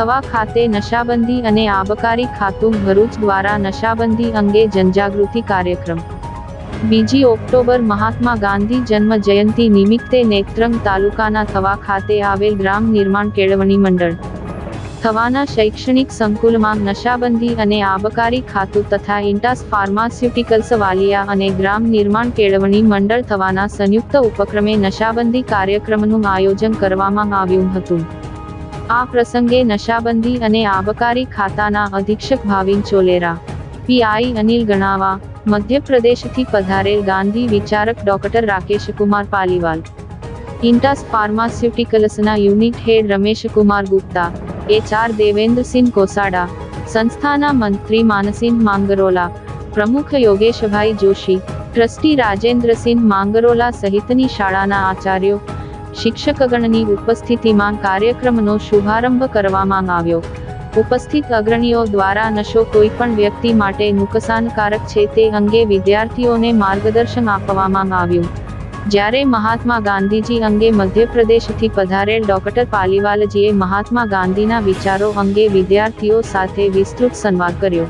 થવા ખાતે નશાબંધી અને આબકારી ખાતું ભરૂચ દ્વારા નશાબંધી અંગે જનજાગૃતિ કાર્યક્રમ 2 ઓક્ટોબર મહાત્મા ગાંધી જન્મ જયંતિ નિમિત્તે નેત્રંગ તાલુકાના થવા ખાતે આવેલ ગ્રામ નિર્માણ કેળવણી મંડળ થવાના શૈક્ષણિક સંકુલમાં નશાબંધી અને આબકારી ખાતું તથા ઇન્ટાસ ફાર્માસ્યુટિકલ્સ વાલિયા અને ગ્રામ નિર્માણ કેળવણી મંડળ થવાના સંયુક્ત ઉપક્રમે નશાબંધી કાર્યક્રમનું આયોજન કરવામાં આવ્યું હતું। આ પ્રસંગે નશાબંધી અને આબકારી ખાતાના અધિક્ષક ભાવિન ચોલેરા, પીઆઈ અનિલ ગણાવા, મધ્યપ્રદેશથી પધારેલ ગાંધી વિચારક ડોક્ટર રાકેશકુમાર પાલીવાલ, ઇન્ટાસ ફાર્માસ્યુટિકલ્સના unit head Rameshkumar Gupta, HR Devendrasinh Kosada, સંસ્થાના મંત્રી માનસિંહ માંગરોલા, પ્રમુખ યોગેશભાઈ જોશી, ટ્રસ્ટી રાજેન્દ્રસિંહ માંગરોલા સહિતની શાળાના આચાર્યો, શિક્ષકગણની ઉપસ્થિતિમાં કાર્યક્રમનો શુભારંભ કરવામાં આવ્યો। ઉપસ્થિત અગ્રણીઓ દ્વારા નશો કોઈ પણ વ્યક્તિ માટે નુકસાનકારક છે તે અંગે વિદ્યાર્થીઓને માર્ગદર્શન આપવામાં આવ્યું। જ્યારે મહાત્મા ગાંધીજી અંગે મધ્યપ્રદેશથી પધારેલ ડોક્ટર પાલીવાલજીએ મહાત્મા ગાંધીના વિચારો અંગે વિદ્યાર્થીઓ સાથે વિસ્તૃત સંવાદ કર્યો।